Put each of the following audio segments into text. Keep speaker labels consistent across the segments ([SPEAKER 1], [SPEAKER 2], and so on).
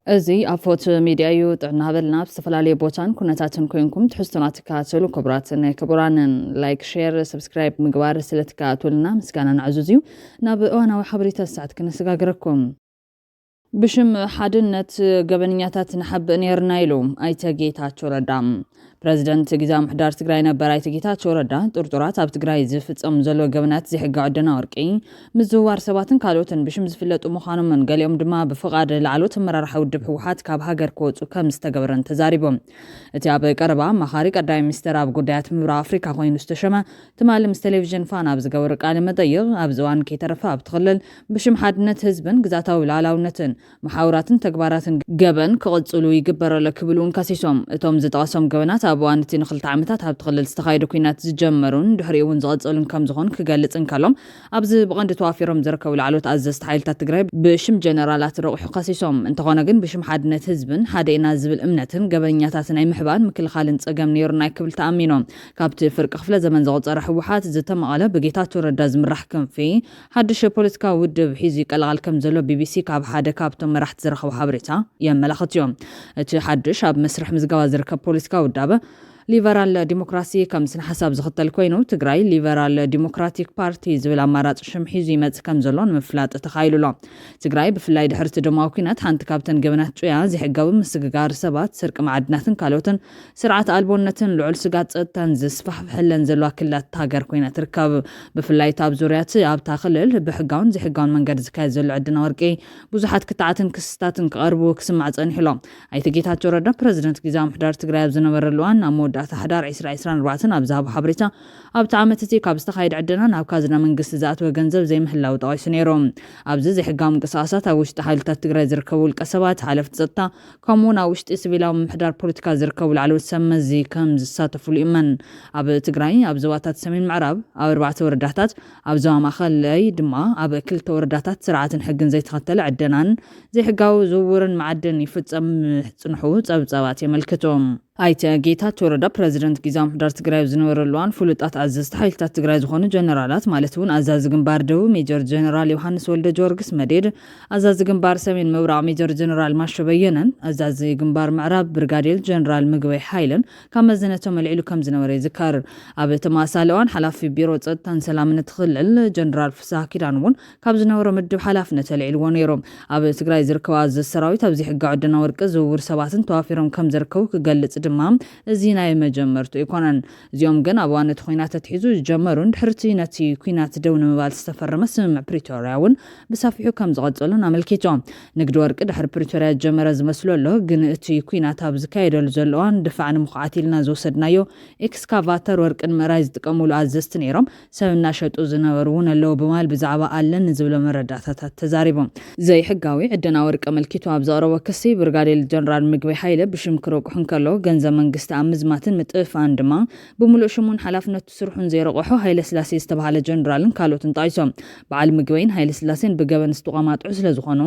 [SPEAKER 1] أزي أفوت ميديايو تعنا بلنا بستفلالي بوتان كونتاتن كوينكم تحسنا تكاتلو كبراتن كبران لايك شير سبسكرايب مقبار سلتكاتولنا مسكانا عزوزيو نابقو أنا وحبريتا الساعت كنسقاقركم بشم حادنت قبنياتات نحب نيرنا يلوم أي تاقيتات شوردام بريزيدنت جزام حدار تقراي نبر أي تاقيتات شوردا طرطورات أب تقراي زفت أمزلو قبنات زي حقا عدنا ورقي مزوار سواتن كالوتن بشم زفلت أمخانو من قال يوم دما بفقاد العلوت مرار حود بحوحات كاب هاجر كوت وكم استقبرن تزاربهم اتياب قربا مخاريق قداي مستراب قدايات مبرا أفريقيا خوين استشما تمالم تلفزيون فان أبز قورق آل مضيغ أبزوان كي ترفا بتخلل بشم حادنت هزبن قزاتاو العلاونتن محاوراتن تكباراتن قبن كغتصلو يقبر لكبلون كاسيسوم اتوم زتغاسوم قبنات أبوان تين خلط عمتات هبتخلل استخايدو كينات زجمرون دحريون زغتصلون كم زغون كقالتن كالوم أبز بغند توافيرهم زركو العلوت عزز تحايلتات تقريب بشم جنرالات روح قاسيسوم انتغوناقن بشم حادنت هزبن حادينا زبل امنتن قبنياتاتن اي محبان مكل خالن تسقام نيرنا كبل تأمينو كابت فرق خفلة زمن زغتصار حوحات زتم على بقيتاتو رداز مرحكم في حدش بوليتكا ود بحيزي قلغال كم زلو بي بي سي كاب حادا كابتو مرح تزرخو حبريتا يملخت يوم اتي حدش اب مسرح مزقوا زركب بوليسكا ودابه ليبرال ديمقراسي كم سن حساب زغطل كوينو تግራይ ليبرال ديمقراطيك بارتي زبل امارات شمحيزو يمص كم زلون مفلاط تخايلولو تግራይ بفلاي دحرت دماو كينات حنت كابتن جبنات ጩያ زيحقاو مسغጋር ሰባት ስርቅ ማዕድናትን ካልኦትን ስርዓት አልቦነትን ልዑል ስጋት ጸጥታን ዝስፋሕፍሕለን ዘለዋ ክላት ሃገር ኮይና ትርከብ بفلاي ታብ ዙርያት ኣብታ ክልል ብሕጋውን ዝሕጋውን መንገድ ዝካየድ ዘሎ ዕድና ወርቂ ብዙሓት ክትዓትን ክስታትን ክቐርቡ ክስማዕ ጸኒሕሎም ኣይተጌታቸው ረዳ ፕሬዝዳንት ጊዜያዊ ምሕዳር ትግራይ ኣብ ዝነበረሉዋን ኣሞዳ تحدار 2024 أبزاب حبريتا أبت عامتتي كابستخايد عدنا نابكازنا من قصة ذات وجنزب زي محلا وطايش نيروم أبزز حقام قصاصات أوش تحايل تتقرأ زركو الكسبات حالف تزتا كمونا وش تسبيلا محدار بوليتيكا زركو العلو السما زي كم زساتف الإيمان أب تقرأي أبزواتات سمين معرب أو 4 ورداتات أبزوا ما خلي دما أب كل ورداتات سرعة حقن زي تختل عدنان زي حقاو زورن معدن يفتم صنحوت أبزوات يملكتهم أيتا جيتا توردا بريزيدنت جزام حدار تقراي زنورلوان فلوطات عزز تحايلتات تقراي زخونو جنرالات مالتون عزاز جنبار دو ميجر جنرال يوحنس ولد جورجس مديد عزاز جنبار سمين مورا ميجر جنرال ماشو بينن عزاز جنبار معراب برغاديل جنرال مقوي حايلن كما زنتهم العلو كم زنوري ذكر اب تماسالوان حلاف في بيرو تصدتان سلامن تخلل جنرال فساح كيدانون كاب زنورو مدب حلافنه العلو ونيروم اب تقراي زركو عزز سراويت ابزي حق عدنا ورق زور سباتن توافيرهم كم زركو كقلص دمام زيناي مجمرتو يكونن زيوم جن أبوانت خوينات تحيزو جمرون حرتي نتي كوينات دون مبال استفرم سمع بريتورياون بصافيحو كم زغطلن عملكيتهم نقدر كده حر بريتوريا جمر زمسلو له جن تي كوينات ابز كايدل زلوان دفعن مخاطيلنا زوسدنايو اكسكافاتر ورقن مرايز تقمولو عززت نيرم سبنا شطو زنورون لو بمال بزعبا آلن نزبلو مرداتات تزاريبهم زي حقاوي عدنا ورق عملكيتو ابزارو وكسي برغاديل جنرال مقوي حايله بشمكروق حنكلو جنزا መንግስት አምዝማትን ምጥፍ አንድማ በሙሉ ሽሙን ሐላፍነቱ ስርሑን ዘይረቆሖ ኃይለ ስላሴ ዝተባሃለ ጀነራልን ካልኦትን ጣይሶም በዓል ምግበይን ኃይለ ስላሴን በገበን ዝተቋማጥዑ ስለዝኾኑ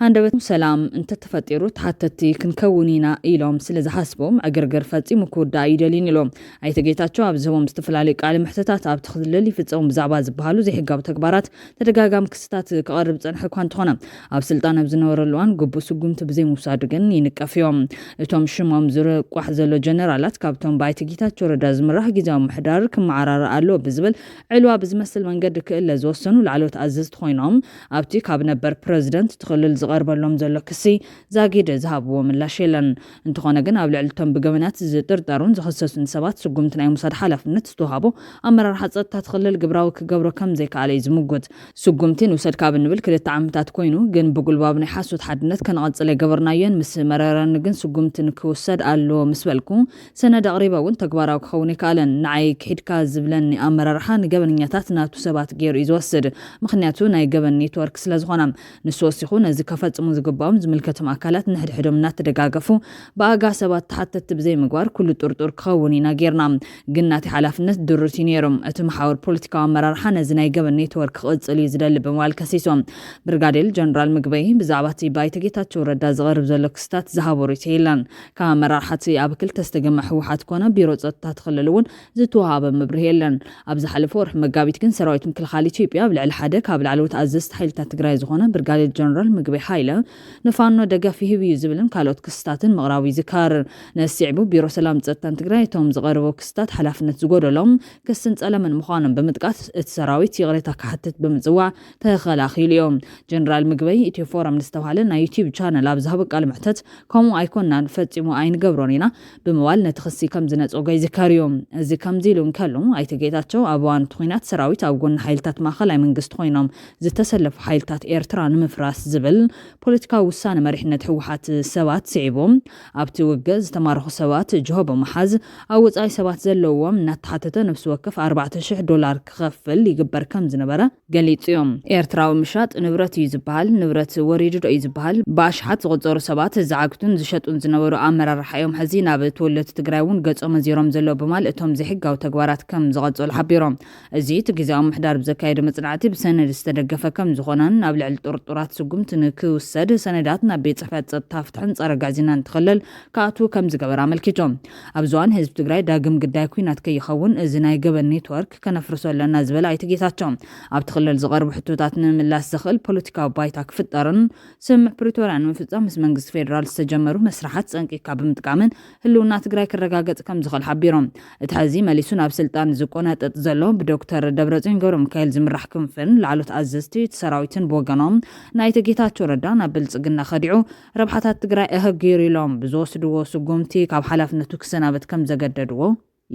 [SPEAKER 1] አንደበት ሰላም እንተ ተፈጢሩ ተሐተቲ ክንከውኒና ኢሎም ስለዝሐስቦም አገርገር ፈጺሙ ኩዳ ይደሊን ኢሎም አይተጌታቸው አብዝቦም ዝተፈላሊ ቃል ምሕተታት ኣብ ተኽልል ይፍጸሙ ብዛዕባ ዝበሃሉ ዘይሕጋብ ተግባራት ተደጋጋም ክስታት ከቀርብ ጸንሐ እኳ እንተኾነ ኣብ ስልጣን ኣብ ዝነበረሉዋን ግቡእ ስጉምቲ ብዘይ ምውሳድ ግን ይንቀፍዮም እቶም ሽሞም ዝርቋሕ ዘሎ جنرالات كابتن بايت جيتاتشو ردا زمرح جزاو محدار كمعرار قالو بزبل علوا بزمثل منقد كإلا زوسنو لعلو تعززت خوينهم ابتي كاب نبر بريزيدنت تخلل زغربلهم زلو كسي زاقيد زهابو من لاشيلن انتخونا قنا بلعلتهم بقوانات زتردارون زخصصن سبات سقومتنا يمصاد حالفنت ستوهابو امرار حصت تتخلل قبراو كقبرو كم زي كالي زموقود سقومتين وساد كاب نبل كده تعمتات كوينو جن بقول بابني حاسوت حدنت كان غادصلي قبرنايين مس مراران جن سقومتين كوساد قالو مسبلكو سنة قريبة وانت كبارا وكخوني كالن نعي كحيد كازبلن أمر رحان قبل نياتاتنا تسبات غير يزوسد مخنياتو ناي قبل نيتورك سلازغونام نسوسيخون ازي كفات مزقبام زملكتم أكالات نهد حدوم نات دقاقفو باقا سبات حتى تبزي مقوار كل طرطور كخوني ناقيرنا قناتي حلافنت دروتينيروم اتمحاور بوليتيكا أمر رحان ازي ناي قبل نيتورك خلص اللي زدال بموال كسيسوم برغاديل جنرال مقبيه بزعباتي بايتاقيتا تشورد دازغرب زلوكستات زهابوري تيلان كامر رحاتي بكل تستجمع حوحات كونا بيرو ጸጥታ تخللون زتوهاب مبرهيلن أبز حلف ورح مقابيت كن سراويت مكل خالي تشيبيا بلعل حدا كابل علوت عززت حيلتا تقراي زغونا برغالي جنرال مقبي حايلة نفانو دقا فيه بيزبلن كالوت كستاتن مغراوي زكار نسيعبو بيرو سلام ጸጥታን ትግራይ ቶም ዝቀርቡ ክስታት ሓላፍነት ዝጎደሎም ክስን ጸለምን ምዃኖም ብምጥቃት እቲ ሰራዊት ይቕሬታ ካሕትት ብምጽዋዕ ተኸላኺሉ እዮም ጀነራል ምግበይ ኢትዮ ፎረም ዝተባሃለ ናይ ዩቲዩብ ቻነል ኣብ ዝሃበ ቃል ምሕተት ከምኡ ኣይኮናን ፈጺሙ ኣይንገብሮን ኢና ብምባል ነቲ ክሲ ከም ዝነጸጎ ይዝካር እዮም እዚ ከምዚ ኢሉ እንከሎ ኣይተ ጌታቸው ኣብ እዋን ኩናት ሰራዊት ኣብ ጎኒ ሓይልታት ማእኸላይ መንግስቲ ኮይኖም ዝተሰለፉ ሓይልታት ኤርትራ ንምፍራስ ዝብል ፖለቲካዊ ውሳነ መሪሕነት ህወሓት ሰባት ስዒቦም ኣብቲ ውግእ ዝተማረኹ ሰባት ጅሆቦ መሓዝ ኣብ ወጻኢ ሰባት ዘለዎም እናተሓተተ ነፍሲ ወከፍ $4,000 ክኸፍል ይግበር ከም ዝነበረ ገሊጹ እዮም ኤርትራዊ ምሻጥ ንብረት እዩ ዝበሃል ንብረት ወሪዱ እዩ ዝበሃል ባሽሓት ዝቆፀሩ ሰባት ዝዓግቱን ዝሸጡን ዝነበሩ ኣመራርሓ እዮም ሕዚ ናብ ተወለድቲ ትግራይ እውን ገጾም ኣዚሮም ዘሎ ብማል እቶም ዘይሕጋዊ ተግባራት ከም ዝቐጸሉ ሓቢሮም እዚ እቲ ግዝያዊ ምሕዳር ብዘካየደ መጽናዕቲ ብሰነድ ዝተደገፈ ከም ዝኾነን ናብ ልዕሊ ጥርጡራት ስጉምቲ ንክውሰድ ሰነዳት ናብ ቤት ጽሕፈት ጸጥታ ፍትሕን ጸረ ጋዜናን ትኽልል ከኣትዉ ከም ዝገበረ ኣመልኪቶም ኣብ ዝዋን ህዝቢ ትግራይ ዳግም ግዳይ ኩናት ከይኸውን እዚ ናይ ገበን ኔትወርክ ከነፍርሶ ኣለና ዝበለ ኣይተ ጌታቸው ኣብ ትኽልል ዝቐርቡ ሕቶታት ንምምላስ ዝኽእል ፖለቲካዊ ባይታ ክፍጠርን ስምዕ ፕሪቶርያ ንምፍጻም ምስ መንግስቲ ፌደራል ዝተጀመሩ መስራሓት ጸንቂካ ብምጥቃምን ህልውና ትግራይ ክረጋገጽ ከም ዝኽእል ሓቢሮም እቲ ሕዚ መሊሱ ናብ ስልጣን ዝቆነጠጥ ዘሎ ብዶክተር ደብረጽዮን ገብረሚካኤል ዝምራሕ ክንፍን ላዕሎት ኣዘዝቲ ሰራዊትን ብወገኖም ናይተ ጌታቸው ረዳ ናብ ብልጽግና ኸዲዑ ረብሓታት ትግራይ እህጊሩ ኢሎም ብዝወስድዎ ስጉምቲ ካብ ሓላፍነቱ ክሰናበት ከም ዘገደድዎ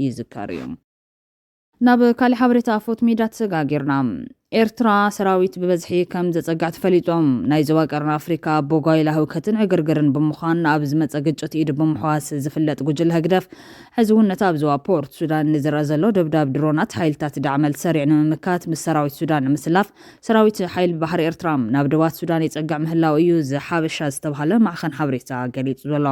[SPEAKER 1] ይዝከር እዩ ናብ ካልእ ሓበሬታ ፎት ሚድያ ተሰጋጊርና ኤርትራ ሰራዊት በበዝሒ ከም ዘጸጋዕ ተፈሊጦም ናይ ዞባ ቀረን ኣፍሪካ ቦጋይላ ህውከትን ዕግርግርን ብምዃን ኣብ ዝመጸ ግጭት ኢድ ብምሕዋስ ዝፍለጥ ጉጅለ ህግደፍ ሕዚ እውን ነታ ኣብ ዞባ ፖርት ሱዳን ንዝረአ ዘሎ ደብዳብ ድሮናት ሓይልታት ዳዕመል ሰሪዕ ንምምካት ምስ ሰራዊት ሱዳን ንምስላፍ ሰራዊት ሓይል ባሕሪ ኤርትራ ናብ ደባት ሱዳን ይጸጋዕ ምህላው እዩ ዝሓበሻ ዝተባሃለ ማዕኸን ሓበሬታ ገሊጹ ዘሎ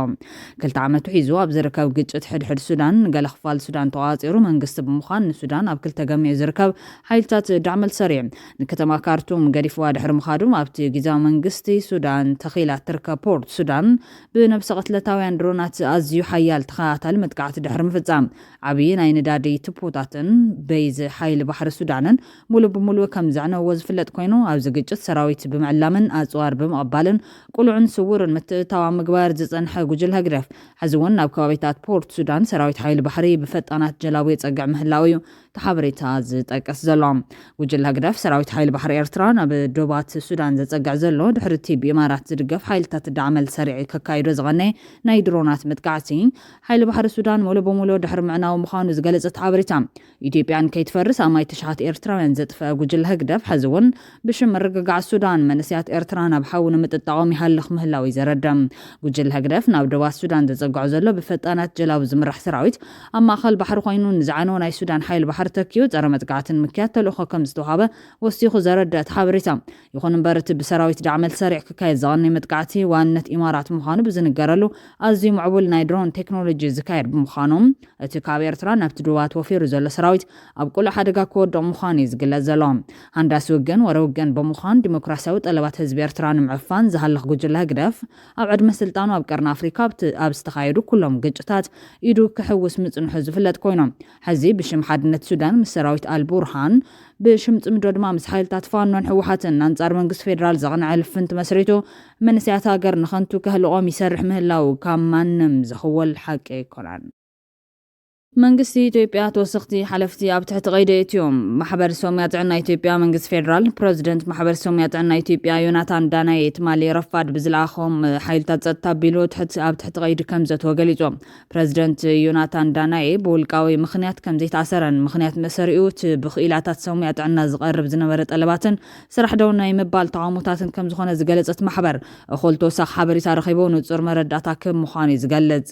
[SPEAKER 1] 2 ዓመት ሒዙ ኣብ ዝርከብ ግጭት ሕድሕድ ሱዳን ገለ ክፋል ሱዳን ተዋፂሩ መንግስቲ ብምዃን ንሱዳን ኣብ ክልተ ገሚዑ ዝርከብ ሓይልታት ዳዕመል ሰሪዕ ንከተማ ካርቱም ገዲፍዋ ድሕሪ ምኻዱ ኣብቲ ግዝያዊ መንግስቲ ሱዳን ተኺላ ትርከብ ፖርት ሱዳን ብነብሰ ቀትለታውያን ድሮናት ኣዝዩ ሓያል ተኸታታሊ መጥቃዕቲ ድሕሪ ምፍጻም ዓብዪ ናይ ነዳዲ ትቦታትን በይዚ ሓይሊ ባሕሪ ሱዳንን ሙሉ ብምሉእ ከም ዘዕነዎ ዝፍለጥ ኮይኑ ኣብዚ ግጭት ሰራዊት ብምዕላምን ኣጽዋር ብምቕባልን ቁልዑን ስውርን ምትእታዋ ምግባር ዝጸንሐ ጉጅለ ህግደፍ ሕዚ እውን ናብ ከባቢታት ፖርት ሱዳን ሰራዊት ሓይሊ ባሕሪ ብፈጣናት ጀላቡ የጸግዕ ምህላው እዩ ተሓበሬታ ዝጠቀስ ዘሎ ጉጅለ ህግደፍ ሰራዊት ሓይሊ ባሕሪ ኤርትራ ናብ ደባት ሱዳን ዘጸግዕ ዘሎ ድሕሪ እቲ ብኢማራት ዝድገፍ ሓይልታት ዳዕመል ሰሪዕ ከካይዶ ዝቐነየ ናይ ድሮናት መጥቃዕቲ ሓይሊ ባሕሪ ሱዳን ሙሉ ብምሉእ ድሕሪ ምዕናው ምዃኑ ዝገለጸት ሓበሬታ ኢትዮጵያን ከይትፈርስ ኣማይ ተሻሓት ኤርትራውያን ዘጥፍአ ጉጅለ ህግደፍ ሕዚ እውን ብሽም ምርግጋዕ ሱዳን መንስያት ኤርትራ ናብ ሓዊ ንምጥጣቖም ይሃልኽ ምህላው ይዘረድም ጉጅለ ህግደፍ ናብ ደባት ሱዳን ዘጸግዖ ዘሎ ብፈጣናት ጀላቡ ዝምራሕ ሰራዊት ኣብ ማእኸል ባሕሪ ኮይኑ ንዝዓነወ ናይ ሱዳን ሓይሊ ባሕሪ ተኪዩ ጸረ መጥቃዕትን ምክያድ ተልእኾ ከም ዝተዋሃበ ወሲኹ ዘረድእ ሓበሬታ ይኹን እምበር እቲ ብሰራዊት ዳዕመል ሰሪዕ ክካየድ ዝቐነየ መጥቃዕቲ ዋንነት ኢማራት ምዃኑ ብዝንገረሉ ኣዝዩ ምዕቡል ናይ ድሮን ቴክኖሎጂ ዝካየድ ብምዃኖም እቲ ካብ ኤርትራ ናብቲ ደባት ወፊሩ ዘሎ ሰራዊት ኣብ ቁልዕ ሓደጋ ክወድቕ ምዃኑ እዩ ዝግለጽ ዘሎ ሃንዳስ ውግን ወረ ውግን ብምዃን ዲሞክራሲያዊ ጠለባት ህዝቢ ኤርትራ ንምዕፋን ዝሃለኽ ጉጅለ ህግደፍ ኣብ ዕድመ ስልጣኑ ኣብ ቀርኒ ኣፍሪካ ኣብ ዝተኻየዱ ኩሎም ግጭታት ኢዱ ክሕውስ ምጽንሑ ዝፍለጥ ኮይኖም ሕዚ ብሽም ሓድነት ሱዳን ምስ ሰራዊት ኣልቡርሃን ብሽም ጽምዶ ድማ ምስ ሓይልታት ፋኖን ህወሓትን አንጻር መንግስቲ ፌደራል ዘቕንዐ ልፍንቲ መስሪቱ መንስያት ሃገር ንኸንቱ ክህልቖም ይሰርሕ ምህላው ካብ ማንም ዝኽወል ሓቂ ኣይኮነን መንግስቲ ኢትዮጵያ ተወሰኽቲ ሓለፍቲ ኣብ ትሕቲ ቀይዲ እትዮም ማሕበር ሰማያዊ ጥዕና ኢትዮጵያ መንግስቲ ፌደራል ፕሬዚደንት ማሕበር ሰማያዊ ጥዕና ኢትዮጵያ ዮናታን ዳናይ ትማሊ ረፋድ ብዝለኣኾም ሓይልታት ጸጥታ ቢሉ ኣብ ትሕቲ ቀይዲ ከም ዘተወ ገሊጾም ፕሬዚደንት ዮናታን ዳናይ ብውልቃዊ ምኽንያት ከም ዘይተኣሰረን ምኽንያት መሰሪኡ ብኽኢላታት ሰማያዊ ጥዕና ዝቐርብ ዝነበረ ጠለባትን ስራሕ ደው ናይ ምባል ተቃውሞታትን ከም ዝኾነ ዝገለጸት ማሕበር እኹል ተወሳኺ ሓበሬታ ረኺቦ ንጹር መረዳእታ ከም ምዃኑ ዝገልጽ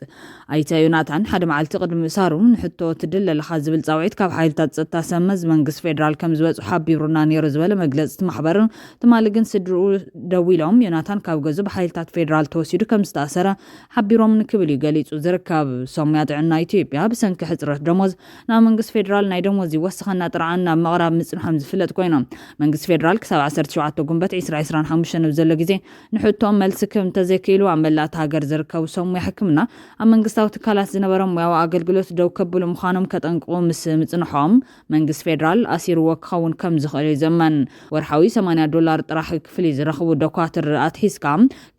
[SPEAKER 1] ኣይተ ዮናታን ሓደ መዓልቲ ቅድሚ ምእሳሩ ንሕቶ ትድለለ ዝብል ጻውዒት ካብ ሓይልታት ጸጥታ ሰመዝ መንግስቲ ፌደራል ከም ዝበጽሑ ሓቢሩና ነይሩ ዝበለ መግለጽቲ ማሕበር ትማሊ ግን ስድሩ ደው ኢሎም ዮናታን ካብ ገዙ ብሓይልታት ፌደራል ተወሲዱ ከም ዝተኣሰረ ሓቢሮም ንክብል ገሊጹ ዝርከብ ሰሙያ ጥዕና ኢትዮጵያ ብሰንኪ ሕጽረት ደሞዝ ናብ መንግስቲ ፌደራል ናይ ደሞዝ ይወስኸና ጥርዓን ናብ መቕራብ ምጽንሖም ዝፍለጥ ኮይኖም መንግስቲ ፌደራል ክሳብ 17 ጉንበት 2025 ዘሎ ግዜ ንሕቶም መልሲ ከም ተዘኪሉ ኣብ መላእቲ ሃገር ዝርከቡ ሰሙያ ሕክምና ኣብ መንግስታዊ ትካላት ዝነበረ ሙያዊ አገልግሎት ደው ከብሉ ምዃኖም ከጠንቅቑ ምስ ምጽንሖም መንግስቲ ፌደራል ኣሲርዎ ክኸውን ከም ዝኽእል ዘመን ወርሓዊ $80 ጥራሕ ክፍሊ ዝረኽቡ ዶኳትር ኣትሒዝካ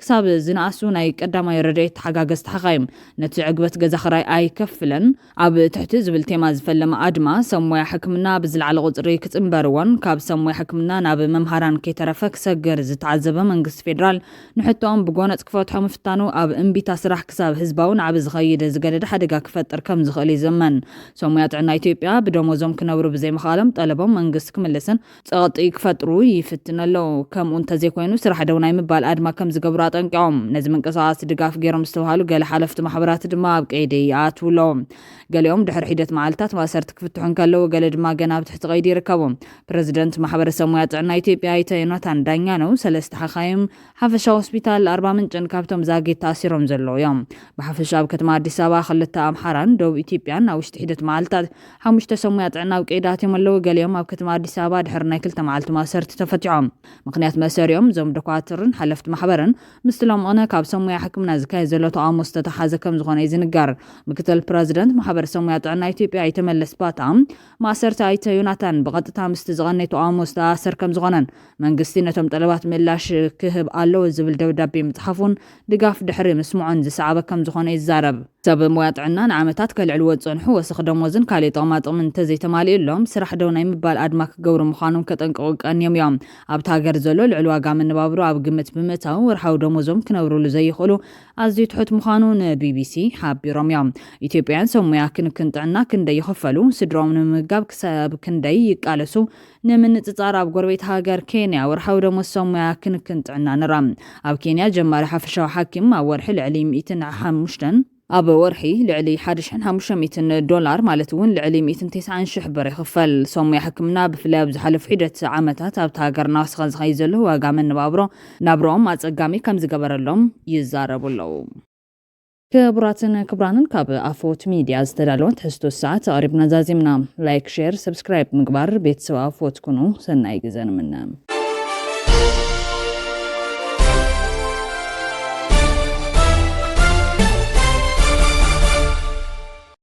[SPEAKER 1] ክሳብ ዝነኣሱ ናይ ቀዳማይ ረድኤት ሓጋገዝ ተሓኻይም ነቲ ዕግበት ገዛ ኽራይ ኣይከፍለን ኣብ ትሕቲ ዝብል ቴማ ዝፈለመ ኣድማ ሰሙያ ሕክምና ብዝለዓለ ቁፅሪ ክጽምበርዎን ካብ ሰሙያ ሕክምና ናብ መምሃራን ከይተረፈ ክሰገር ዝተዓዘበ መንግስቲ ፌደራል ንሕቶም ብጎነፅ ክፈትሖ ምፍታኑ ኣብ እምቢታ ስራሕ ክሳብ ህዝባውን ዓብ ዝኸይድ ዝገደደ ሓደጋ ክፈጥር ከም ዝኽእል ዘመን ሰሙያ ጥዕና ኢትዮጵያ ብደሞዞም ክነብሩ ብዘይምኻሎም ጠለቦም መንግስቲ ክምልስን ጸቕጢ ክፈጥሩ ይፍትነለው ከምኡ እንተዘይኮይኑ ስራሕ ደው ናይ ምባል ኣድማ ከም ዝገብሩ ኣጠንቂቖም ነዚ ምንቅስቓስ ድጋፍ ገይሮም ዝተባሃሉ ገለ ሓለፍቲ ማሕበራት ድማ ኣብ ቀይዲ ይኣትውሎም ገሊኦም ድሕሪ ሒደት መዓልታት ማእሰርቲ ክፍትሑን ከለው ገለ ድማ ገና ኣብ ትሕቲ ቀይዲ ይርከቦም ፕረዚደንት ማሕበር ሰሙያ ጥዕና ኢትዮጵያ ኣይተ ዮናታን ዳኛ ነው ሰለስተ ሓኻይም ሓፈሻ ሆስፒታል 40 ምንጭን ካብቶም ዛጌት ተኣሲሮም ዘለዉ እዮም ብሓፈሻ ኣብ ከተማ ኣዲስ ኣበባ ክልተ ኣምሓራን ደቡብ ኢትዮጵያን ኣብ ውሽጢ ሒደት መዓልታት 5 ሰሙያ ጥዕና ኣብ ቀይዲ ኣትዮም ኣለዉ ገሊኦም ኣብ ከተማ ኣዲስ ኣበባ ድሕሪ ናይ 2 መዓልቲ ማእሰርቲ ተፈቲዖም ምክንያት መእሰሪኦም እዞም ዶኳትርን ሓለፍቲ ማሕበርን ምስሎም ኦነ ካብ ሰሙያ ሕክምና ዝካየድ ዘሎ ተቃውሞ ዝተተሓዘ ከም ዝኾነ ይዝንገር ምክትል ፕረዚደንት ማሕበር ሰሙያ ጥዕና ኢትዮጵያ ኣይተመለስ ባታ ማእሰርቲ ኣይተ ዮናታን ብቐጥታ ምስቲ ዝቐነይ ተቃውሞ ዝተኣሰር ከም ዝኾነን መንግስቲ ነቶም ጠለባት ምላሽ ክህብ ኣለዎ ዝብል ደብዳቤ ምጽሓፉን ድጋፍ ድሕሪ ምስምዖን ዝሰዓበ ከም ዝኾነ ይዛረብ ሰብ ሞያ ጥዕና ንዓመታት ከልዕልዎ ዝጸንሑ ወስኺ ደሞዝን ካልእ ጥቕማጥቕምን እንተዘይተማሊኡሎም ስራሕ ደው ናይ ምባል ኣድማ ክገብሩ ምዃኖም ከጠንቅቑ ቀንዮም እዮም ኣብቲ ሃገር ዘሎ ልዕሊ ዋጋ ምንባብሮ ኣብ ግምት ብምእታው ወርሓዊ ደሞዞም ክነብሩሉ ዘይኽእሉ ኣዝዩ ትሑት ምዃኑ ንቢቢሲ ሓቢሮም እዮም ኢትዮጵያን ሰሙያ ክንክን ጥዕና ክንደይ ይኸፈሉ ስድሮም ንምምጋብ ክሳብ ክንደይ ይቃለሱ ንምንጽጻር ኣብ ጎረቤት ሃገር ኬንያ ወርሓዊ ደሞዝ ሰሙያ ክንክን ጥዕና ንራ ኣብ ኬንያ ጀማሪ ሓፈሻዊ ሓኪም ኣብ ወርሒ ልዕሊ 105 ኣብ ወርሒ ልዕሊ $1,500 ማለት እውን ልዕሊ 190,000 ብር ይኽፈል ሰሙያ ሕክምና ብፍላይ ኣብ ዝሓለፉ ሒደት ዓመታት ኣብቲ ሃገርና ወስኻ ዝኸይድ ዘሎ ዋጋ መነባብሮ ናብሮኦም ኣጸጋሚ ከም ዝገበረሎም ይዛረቡ ኣለዉ ክቡራትን ክቡራንን ካብ ኣፎት ሚድያ ዝተዳለወ ትሕዝቶ ሰዓት ኣቕሪብና ዛዚምና ላይክ ሼር ሰብስክራይብ ምግባር ቤተሰብ ኣፎት ኩኑ ሰናይ ግዜ ንምነ